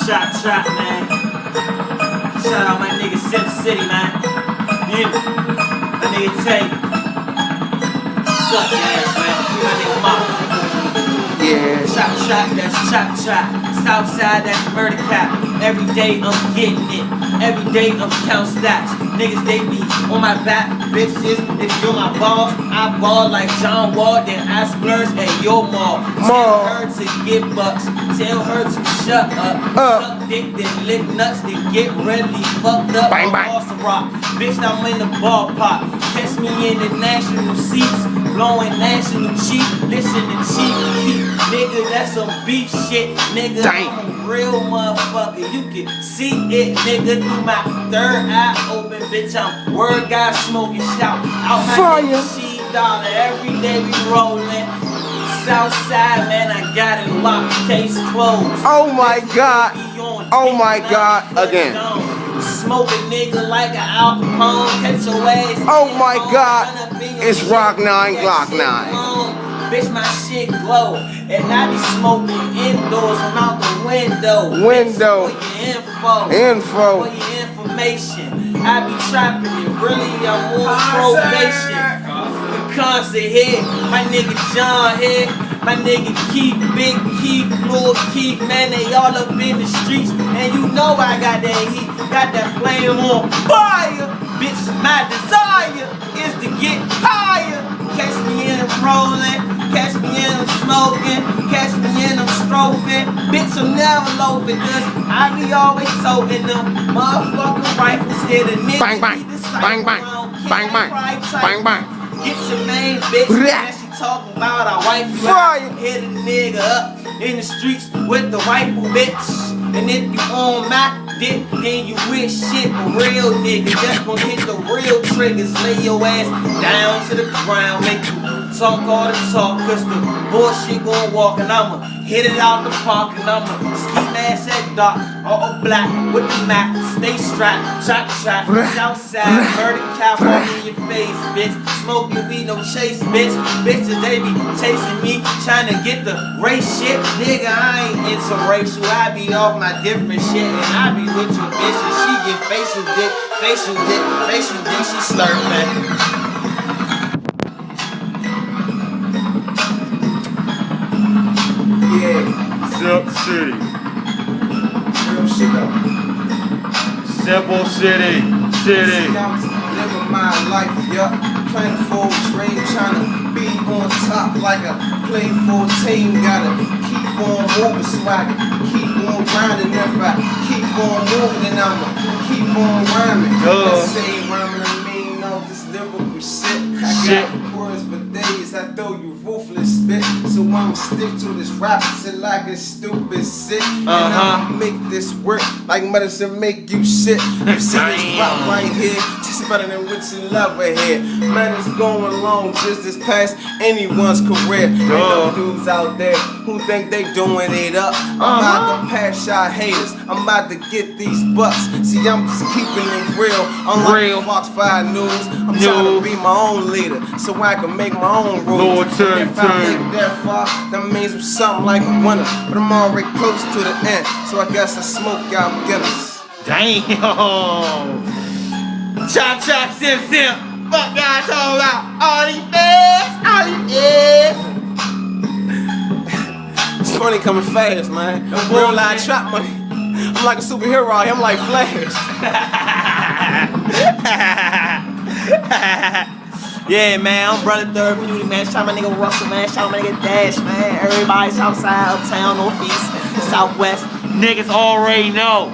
TrapTrap, man. Shout out my nigga SimpCity, man. Yeah, my nigga Tae. What's up, guys, man? Free my nigga Mop. Yeah. TrapTrap, that's TrapTrap. Southside, that's murder cap. Every day I'm getting it. Every day I'm count stats. Niggas, they be on my back. Bitches, if you're my boss, I ball like John Wall, then I splurge at your mall. Tell her to get bucks. Tell her to shut up. Suck dick, then lick nuts, then get really fucked up. Bang, bang. Awesome rock. Bitch, I'm in the ballpark. Catch me in the national seats. Blowing national cheap. Listen to Chief Keef. Nigga, that's some beef shit. Nigga, I'm a real motherfucker. You can see it, nigga, through my third eye open. Bitch, I'm word guy smoking, shout out my nigga $10. Every day we rolling. Southside, man, I got it locked. Case closed. Oh my God. Oh my God. Again. Smoke a nigga like an Al Capone. Catch your ass. Oh my God. It's Rock9, Glock9. Bitch, my shit glow. And I be smoking indoors. I'm out the window. Window. Bitch, for your Info. For your information. I be trapping it. Really, I'm on probation. The concert hit. My nigga John hit. My nigga Keith, Big Keith, Lil Keith, man, they all up in the streets. And you know I got that heat, got that flame on fire. Bitch, my desire is to get higher. Catch me in them rolling, catch me in them smoking, catch me in them stroking. Bitch, I'm never loafing, cause I be always toting them motherfucking rifles hit a nigga. Bang, bang, bang, bang, bang, bang, bang, bang. Get your main bitch. Talking about our wife, you out, hit a nigga up in the streets with the rifle, bitch. And if you on my dick, then you wish shit a real nigga. Just gonna hit the real triggers, lay your ass down to the ground, make you talk all the talk, cause the bullshit gon' walk, and I'ma hit it out the park, and I'ma ski ass at dark, all black with the Mac, stay strapped, TrapTrap, Southside, murder cap all in your face, bitch. Smoking weed, no chase, bitch. Bitches, they be chasing me, trying to get the race shit. Nigga, I ain't interracial, I be off my different shit, and I be with your bitch, and she get facial dick, she slurp, man. Yeah. SimpCity. Real shit though. Simple City. I'm living my life, yup. Playing full dream, trying to be on top like a playful team. Gotta keep on moving so I can keep on grinding. If I keep on moving, then I'ma keep on rhyming. Let's say rhyming, I mean all this lyrical shit. I got words for days, I throw you ruthless spit. So I'ma stick to this rap shit like a stupid shit. And I'ma make this work like medicine make you shit. You see this rap right here, just better than what you love ahead. Man, it's going along just as past anyone's career. Ain't no dudes out there who think they doing it up. I'm about to pass y'all haters, I'm about to get these bucks. See, I'm just keeping it real, unlike Fox 5 News. I'm trying to be my own leader, so I can make my own rules. If I make it that far, that means I'm something like a winner. But I'm already close to the end, so I guess I smoke y'all beginners. Damn! TrapTrap, Simp. Fuck y'all talking about? All these fans. It's money coming fast, man. Real live trap money. I'm like a superhero, I'm like Flash. Yeah, man, I'm Brother Third Beauty, man. Shout out my nigga Russell, man. Shout out my nigga Dash, man. Everybody Southside, Uptown, Northeast, Southwest. Niggas already know.